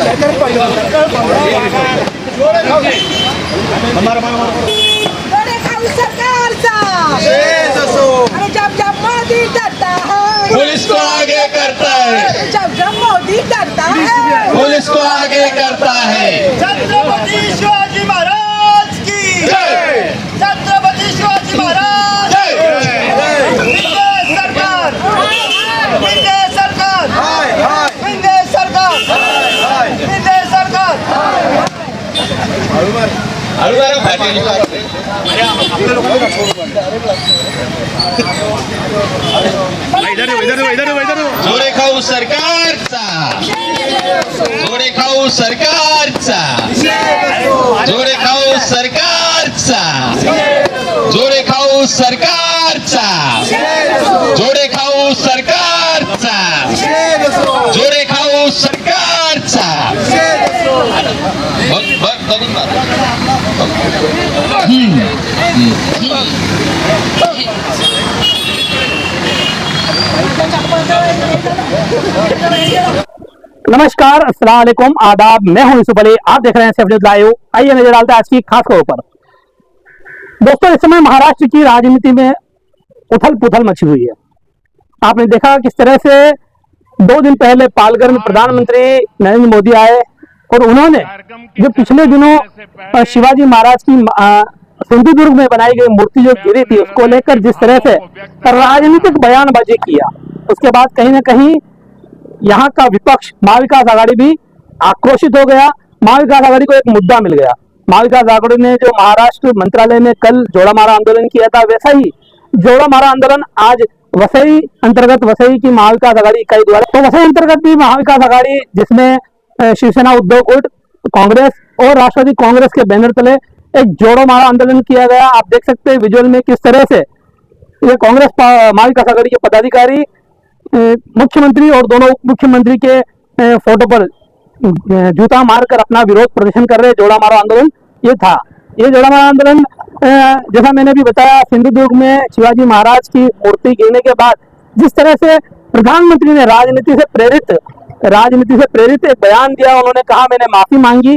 जब मोदी डरता है पुलिस को आगे करता है, जब मोदी डरता है पुलिस को आगे करता है। छत्रपति शिवाजी महाराज की जय। छत्रपति शिवाजी महाराज सरकार सरकार सरकार जोडे खाऊ सरकारचा, जोडे खाऊ सरकारचा, जोडे खाऊ सरकारचा, जोडे खाऊ सरकारचा, जोडे खाऊ सरकारचा, जोडे खाऊ सरकारचा। बघून नमस्कार, अस्सलाम वालेकुम, आदाब। मैं हूं यूसुफ अली, आप देख रहे हैं सेफ न्यूज़ लाइव। आइए नजर डालते हैं आज की खास खबरों पर। दोस्तों, इस समय महाराष्ट्र की राजनीति में उथल पुथल मची हुई है। आपने देखा किस तरह से 2 दिन पहले पालघर में प्रधानमंत्री नरेंद्र मोदी आए और उन्होंने जो पिछले दिनों शिवाजी महाराज की सिंधुदुर्ग में बनाई गई मूर्ति जो गिरी थी उसको लेकर जिस तरह से राजनीतिक बयानबाजी किया, उसके बाद कहीं ना कहीं यहाँ का विपक्ष महाविकास आघाड़ी भी आक्रोशित हो गया। महाविकास आघाड़ी को एक मुद्दा मिल गया। महाविकास आघाड़ी ने जो महाराष्ट्र मंत्रालय में कल जोड़ा मारा आंदोलन किया था, वैसा ही जोड़ा मारा आंदोलन आज वसई अंतर्गत वसई की महाविकास आघाड़ी इकाई द्वारा, तो वसई अंतर्गत भी महाविकास आघाड़ी जिसमें शिवसेना, उद्धव गुट, कांग्रेस और राष्ट्रवादी कांग्रेस के बैनर तले एक जोड़ो मारा आंदोलन किया गया। आप देख सकते हैं विजुअल में किस तरह से ये कांग्रेस महाविकास आघाड़ी के पदाधिकारी मुख्यमंत्री और दोनों उप मुख्यमंत्री के फोटो पर जूता मारकर अपना विरोध प्रदर्शन कर रहे। जोड़ा मारा आंदोलन ये था। ये जोड़ा मारा आंदोलन जैसा मैंने भी बताया, सिंधुदुर्ग में शिवाजी महाराज की मूर्ति गिरने के बाद जिस तरह से प्रधानमंत्री ने राजनीति से प्रेरित एक बयान दिया। उन्होंने कहा मैंने माफी मांगी,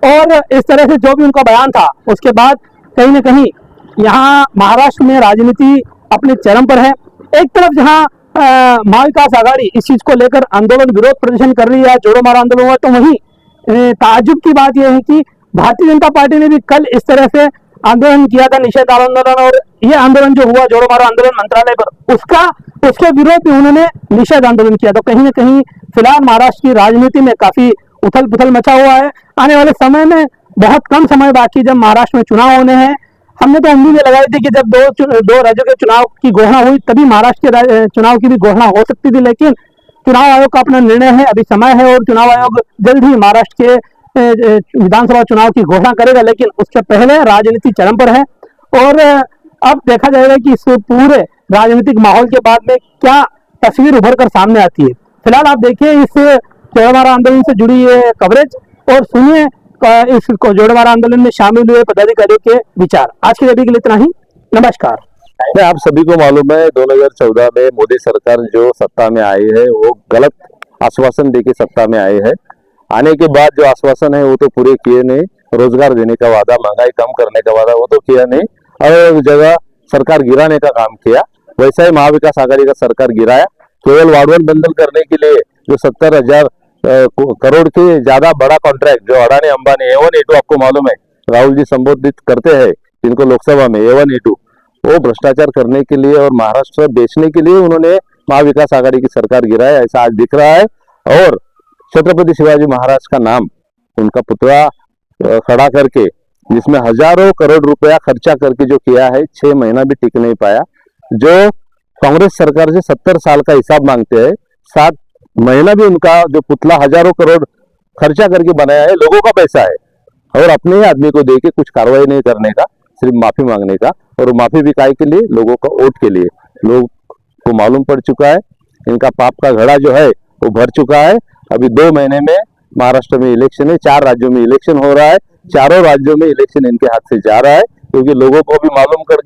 और इस तरह से जो भी उनका बयान था उसके बाद कहीं ना कहीं यहाँ महाराष्ट्र में राजनीति अपने चरम पर है। एक तरफ जहाँ महाविकास आघाड़ी इस चीज को लेकर आंदोलन, विरोध प्रदर्शन कर रही है, जोड़ो मारा आंदोलन हुआ, तो वहीं ताज्जुब की बात यह है कि भारतीय जनता पार्टी ने भी कल इस तरह से आंदोलन किया था, निषेध आंदोलन, और ये आंदोलन जो हुआ जोड़ो मारा आंदोलन मंत्रालय पर, उसके विरोध में उन्होंने निषेध आंदोलन किया। तो कहीं ना कहीं फिलहाल महाराष्ट्र की राजनीति में काफी उथल पुथल मचा हुआ है। आने वाले समय में बहुत कम समय बाकी, जब महाराष्ट्र में चुनाव होने हैं, हमने तो उम्मीद लगाई थी कि जब दो राज्यों के चुनाव की घोषणा हुई तभी महाराष्ट्र के चुनाव की भी घोषणा हो सकती थी, लेकिन चुनाव आयोग का अपना निर्णय है, अभी समय है, और चुनाव आयोग जल्द ही महाराष्ट्र के विधानसभा चुनाव की घोषणा करेगा। लेकिन उसके पहले राजनीति चरम पर है, और अब देखा जाएगा कि इस पूरे राजनीतिक माहौल के बाद में क्या तस्वीर उभर कर सामने आती है। फिलहाल आप देखिए इस जोड़ा मारा आंदोलन से जुड़ी ये कवरेज, और सुनिए इस जोड़ा मारा आंदोलन में शामिल हुए पदाधिकारियों के विचार। आज की वीडियो के लिए इतना ही। नमस्कार। आप सभी को मालूम है 2014 में मोदी सरकार जो सत्ता में आई है वो गलत आश्वासन देके सत्ता में आए हैं। आने के बाद जो आश्वासन है वो तो पूरे किए नहीं। रोजगार देने का वादा, महंगाई कम करने का वादा, वो तो किया नहीं, और जगह सरकार गिराने का काम किया। वैसा ही महाविकास आघाड़ी का सरकार गिराया। केवल वार्डवन बंडल करने के लिए जो 70,000 करोड़ के ज्यादा बड़ा कॉन्ट्रैक्ट जो अडानी अंबानी A1 A2, आपको मालूम है राहुल जी संबोधित करते हैं जिनको लोकसभा में A1 A2, वो भ्रष्टाचार करने के लिए और महाराष्ट्र बेचने के लिए उन्होंने महाविकास आघाड़ी की सरकार गिराया, ऐसा आज दिख रहा है। और छत्रपति शिवाजी महाराज का नाम, उनका पुतला खड़ा करके जिसमें हजारों करोड़ रुपया खर्चा करके जो किया है, 6 महीना भी टिक नहीं पाया। जो कांग्रेस सरकार से 70 साल का हिसाब मांगते हैं, 7 महीना भी उनका जो पुतला हजारों करोड़ खर्चा करके बनाया है, लोगों का पैसा है, और अपने ही आदमी को दे के कुछ कार्रवाई नहीं करने का, सिर्फ माफी मांगने का। और माफी भी काय के लिए, लोगों का वोट के लिए। लोग को मालूम पड़ चुका है, इनका पाप का घड़ा जो है वो भर चुका है। अभी 2 महीने में महाराष्ट्र में इलेक्शन है, 4 राज्यों में इलेक्शन हो रहा है, चारों राज्यों में इलेक्शन इनके हाथ से जा रहा है, क्योंकि लोगों को भी मालूम पड़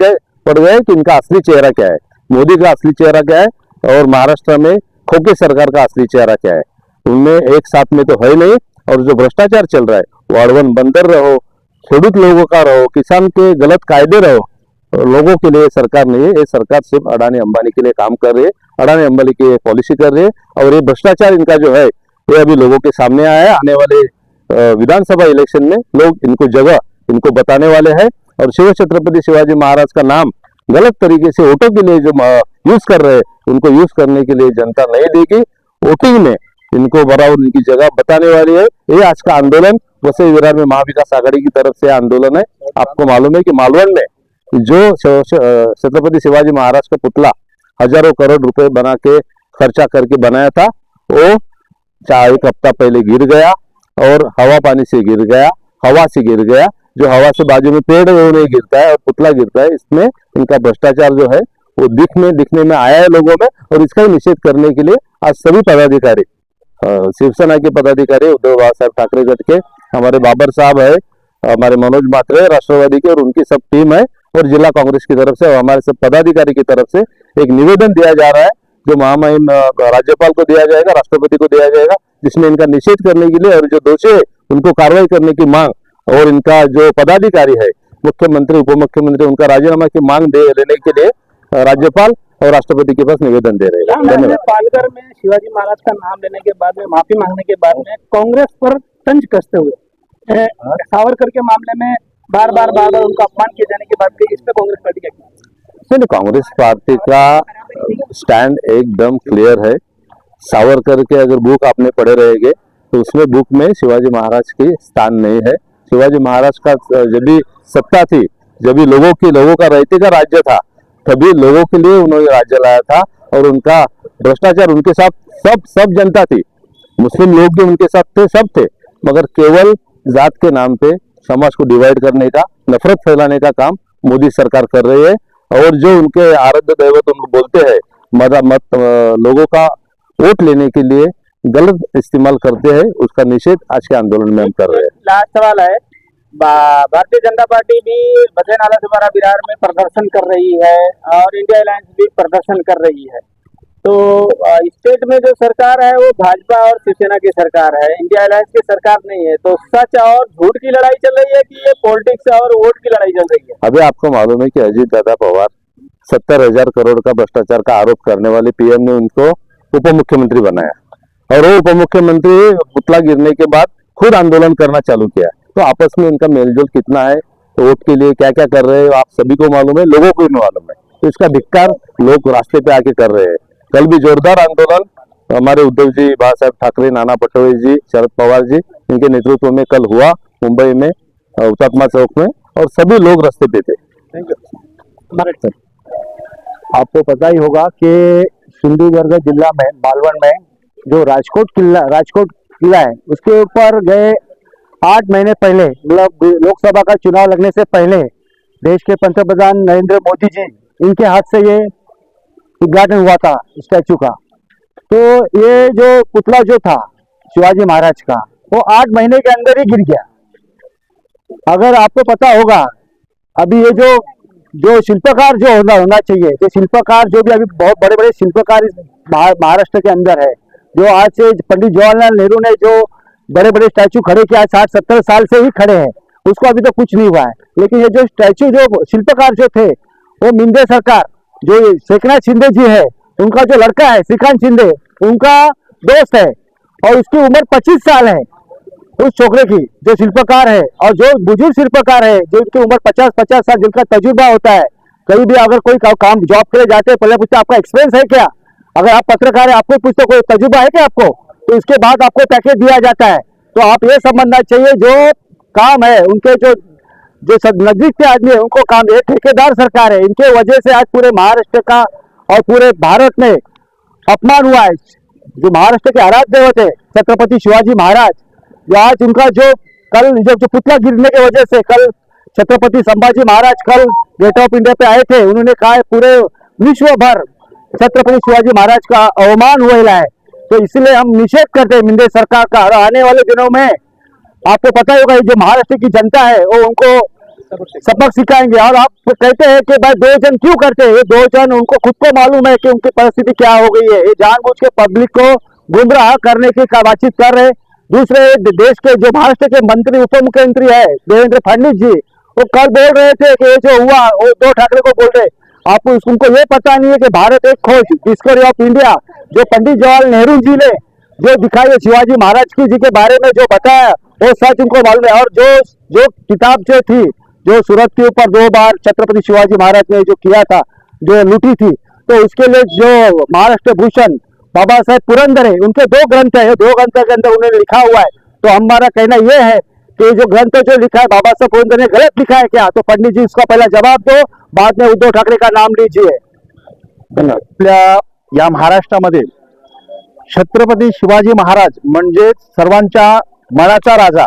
गए कि इनका असली चेहरा क्या है, मोदी का असली चेहरा क्या है, और महाराष्ट्र में खोके सरकार का असली चेहरा क्या है। उनमें एक साथ में तो है नहीं, और जो भ्रष्टाचार चल रहा है वो अड़वन बंदर रहो, खेडूत लोगों का रहो, किसान के गलत कायदे रहो, लोगों के लिए सरकार नहीं है। ये सरकार सिर्फ अडानी अंबानी के लिए काम कर रही है, अडानी अंबानी की पॉलिसी कर रही है। और ये भ्रष्टाचार इनका जो है ये अभी लोगों के सामने आया है। आने वाले विधानसभा इलेक्शन में लोग इनको जगह इनको बताने वाले हैं। और शिव छत्रपति शिवाजी महाराज का नाम गलत तरीके से वोटों के लिए जो यूज कर रहे हैं, उनको यूज करने के लिए जनता नहीं देगी। वोटिंग में इनको बराबर उनकी जगह बताने वाली है। ये आज का आंदोलन वसई विरार में महाविकास आघाड़ी की तरफ से आंदोलन है। आपको मालूम है कि मालवण में जो छत्रपति शिवाजी महाराज का पुतला हजारों करोड़ रुपए बना के खर्चा करके बनाया था, वो एक हफ्ता पहले गिर गया और हवा पानी से गिर गया, हवा से गिर गया। जो हवा से बाजू में पेड़ है वो नहीं गिरता है और पुतला गिरता है। इसमें इनका भ्रष्टाचार जो है वो दिखने में आया है लोगों में। और इसका ही निषेध करने के लिए आज सभी पदाधिकारी, शिवसेना के पदाधिकारी, उद्धव बाला साहब ठाकरे गट के, हमारे बाबर साहब है, हमारे मनोज मात्रे राष्ट्रवादी के और उनकी सब टीम है, और जिला कांग्रेस की तरफ से और हमारे सब पदाधिकारी की तरफ से एक निवेदन दिया जा रहा है जो महामहिम राज्यपाल को दिया जाएगा, राष्ट्रपति को दिया जाएगा, जिसमें इनका निषेध करने के लिए और जो दोषी है उनको कार्रवाई करने की मांग, और इनका जो पदाधिकारी है मुख्यमंत्री उप मुख्यमंत्री उनका राजीनामा की मांग लेने के लिए राज्यपाल और राष्ट्रपति के पास निवेदन दे रहे हैं। धन्यवाद। पालघर में शिवाजी महाराज का नाम लेने के बाद में, माफी मांगने के बाद में कांग्रेस पर तंज कसते हुए सावरकर के मामले में बार बार उनका अपमान किए जाने के बाद इस पे कांग्रेस पार्टी क्या? कांग्रेस पार्टी का स्टैंड एकदम क्लियर है। सावरकर के अगर बुक आपने पढ़े रहेंगे तो उसमें बुक में शिवाजी महाराज की स्थान नहीं है। शिवाजी महाराज का जब भी सत्ता थी, जब भी लोगों का रहते का राज्य था, तभी लोगों के लिए उन्होंने राज्य लाया था। और उनका भ्रष्टाचार उनके साथ सब जनता थी, मुस्लिम लोग भी उनके साथ थे, सब थे, मगर केवल जात के नाम पे समाज को डिवाइड करने का, नफरत फैलाने का काम मोदी सरकार कर रही है। और जो उनके आराध्य दैवत उनको बोलते हैं मत लोगों का वोट लेने के लिए गलत इस्तेमाल करते हैं, उसका निषेध आज के आंदोलन में हम कर रहे हैं। लास्ट सवाल है, भारतीय जनता पार्टी भी बसे नाला से विरार में प्रदर्शन कर रही है और इंडिया अलायंस भी प्रदर्शन कर रही है। तो स्टेट में जो सरकार है वो भाजपा और शिवसेना की सरकार है, इंडिया अलायंस की सरकार नहीं है। तो सच और झूठ की लड़ाई चल रही है कि ये पॉलिटिक्स और वोट की लड़ाई चल रही है? अभी आपको मालूम है कि अजीत दादा पवार 70,000 करोड़ का भ्रष्टाचार का आरोप करने वाले पीएम ने उनको उप मुख्यमंत्री बनाया, और वो उप मुख्यमंत्री पुतला गिरने के बाद खुद आंदोलन करना चालू किया। तो आपस में इनका मेलजोल कितना है, तो वोट के लिए क्या क्या कर रहे हैं आप सभी को मालूम है, लोगों को भी मालूम है। तो इसका धिक्कार लोग रास्ते पे आके कर रहे हैं। कल भी जोरदार आंदोलन हमारे उद्धव जी, बाला साहब ठाकरे, नाना पटोले जी, शरद पवार जी, इनके नेतृत्व में कल हुआ मुंबई में हुतात्मा चौक में, और सभी लोग रास्ते पे थे। आपको पता ही होगा कि सिंधुदुर्ग जिला में मालवण में जो राजकोट किला है, उसके ऊपर गए 8 महीने पहले, मतलब लोकसभा का चुनाव लगने से पहले, देश के पंतप्रधान नरेंद्र मोदी जी, इनके हाथ से ये उद्घाटन हुआ था स्टैचू का। तो ये जो पुतला जो था शिवाजी महाराज का, वो 8 महीने के अंदर ही गिर गया। अगर आपको पता होगा, अभी ये जो शिल्पकार जो होना चाहिए, तो शिल्पकार जो भी अभी बहुत बड़े बड़े शिल्पकार इस महाराष्ट्र के अंदर है, जो आज से पंडित जवाहरलाल नेहरू ने जो बड़े बड़े स्टैचू खड़े किया, 60-70 साल से ही खड़े हैं, उसको अभी तो कुछ नहीं हुआ है। लेकिन ये जो स्टैचू जो शिल्पकार जो थे, वो मिंदे सरकार, जो शेखनाथ शिंदे जी है, उनका जो लड़का है श्रीकांत शिंदे, उनका दोस्त है, और उसकी उम्र 25 साल है उस छोकरे की जो शिल्पकार है। और जो बुजुर्ग शिल्पकार है, जो उसकी उम्र 50 साल, जिनका तजुर्बा होता है, कहीं भी अगर कोई काम जॉब के लिए जाते हैं, पहले पूछते आपका एक्सपीरियंस है क्या। अगर आप पत्रकार है, आपको पूछते कोई तजुर्बा है क्या आपको, तो इसके बाद आपको पैकेज दिया जाता है। तो आप ये समझना चाहिए, जो काम है उनके जो नजदीक के आदमी है उनको काम, ये ठेकेदार सरकार है, इनके वजह से आज पूरे महाराष्ट्र का और पूरे भारत में अपमान हुआ है। जो महाराष्ट्र के आराध्य देवत है छत्रपति शिवाजी महाराज, जो आज उनका जो कल जो पुतला गिरने की वजह से कल छत्रपति संभाजी महाराज कल गेट ऑफ इंडिया पे आए थे, उन्होंने कहा है पूरे विश्व भर छत्रपति शिवाजी महाराज का अवमान हुआ है। तो इसलिए हम निषेध करते हैं मिंदे सरकार का। और आने वाले दिनों में आपको पता ही होगा, जो महाराष्ट्र की जनता है वो उनको सबक सिखाएंगे। और आप कहते हैं कि भाई 2 जन क्यों करते हैं, ये 2 जन उनको खुद को मालूम है कि उनकी परिस्थिति क्या हो गई है। ये जानबूझ के पब्लिक को गुमराह करने की बातचीत कर रहे। दूसरे देश के जो महाराष्ट्र के मंत्री उप मुख्यमंत्री है देवेंद्र फडणवीस जी, वो कल बोल रहे थे कि ये जो हुआ वो उद्धव ठाकरे को बोल रहे, आपको उनको ये पता नहीं है कि भारत एक खोज डिस्कवरी ऑफ इंडिया जो पंडित जवाहरलाल नेहरू जी ने जो दिखाई है शिवाजी महाराज की जी के बारे में जो बताया वो सच उनको मालूम है। और जो किताब जो थी जो सूरत के ऊपर 2 बार छत्रपति शिवाजी महाराज ने जो किया था, जो लूटी थी, तो उसके लिए जो महाराष्ट्र भूषण बाबा साहेब पुरंदरे उनके 2 ग्रंथ है, 2 ग्रंथ के अंदर उन्होंने लिखा हुआ है। तो हमारा कहना यह है कि जो ग्रंथ जो लिखा है बाबा साहेब पुरंदरे ने गलत लिखा है क्या, तो पंडित जी इसका पहला जवाब दो, बाद में उद्धव ठाकरे का नाम लीजिए। धन्यवाद। आपल्या या महाराष्ट्रामध्ये छत्रपती शिवाजी महाराज म्हणजे सर्वांच्या मनाचा राजा,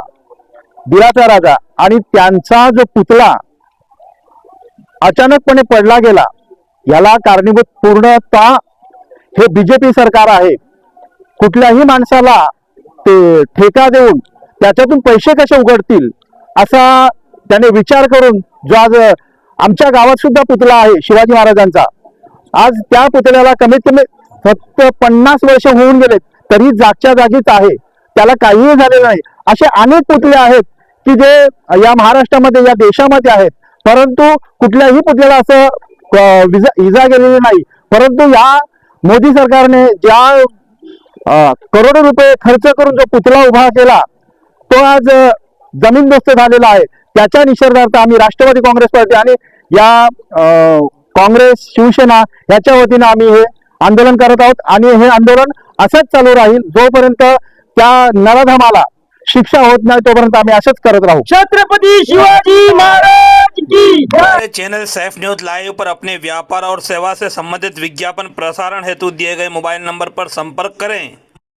दिलाचा राजा, आणि त्यांचा जो पुतळा अचानकपणे पडला गेला याला कारणीभूत पूर्णतः हे बीजेपी सरकार आहे। कुठल्याही माणसाला ते ठेका देऊन त्याच्यातून पैसे कसे उघडतील असा त्याने विचार करून जो आज आमच्या गावात सुद्धा पुतळा आहे शिवाजी महाराजांचा, आज त्या पुतळ्याला कमीत कमी फक्त 50 वर्ष होऊन गेले तरी जागच्या जागीच आहे, त्याला काहीही झालेलं नाही। असे अनेक पुतळे आहेत की जे या महाराष्ट्रामध्ये या देशामध्ये आहेत, परंतु कुठल्याही पुतळ्याला असं इजा गेलेली नाही। परंतु या मोदी सरकारने ज्या करोडो रुपये खर्च करून जो पुतळा उभा केला तो आज जमीनदोस्त झालेला आहे। त्याच्या निषेधार्थ आम्ही राष्ट्रवादी काँग्रेस पार्टी आणि या काँग्रेस शिवसेना याच्या वतीने आम्ही हे आंदोलन करत आहोत आणि हे आंदोलन असंच चालू राहील जोपर्यंत त्या नराधमाला शिक्षा होत नाही तोपर्यंत आम्ही असंच करत राहू। छत्रपति शिवाजी महाराज की जय। हमारे चैनल सैफ न्यूज लाइव पर अपने व्यापार और सेवा से संबंधित विज्ञापन प्रसारण हेतु दिए गए मोबाइल नंबर पर संपर्क करें।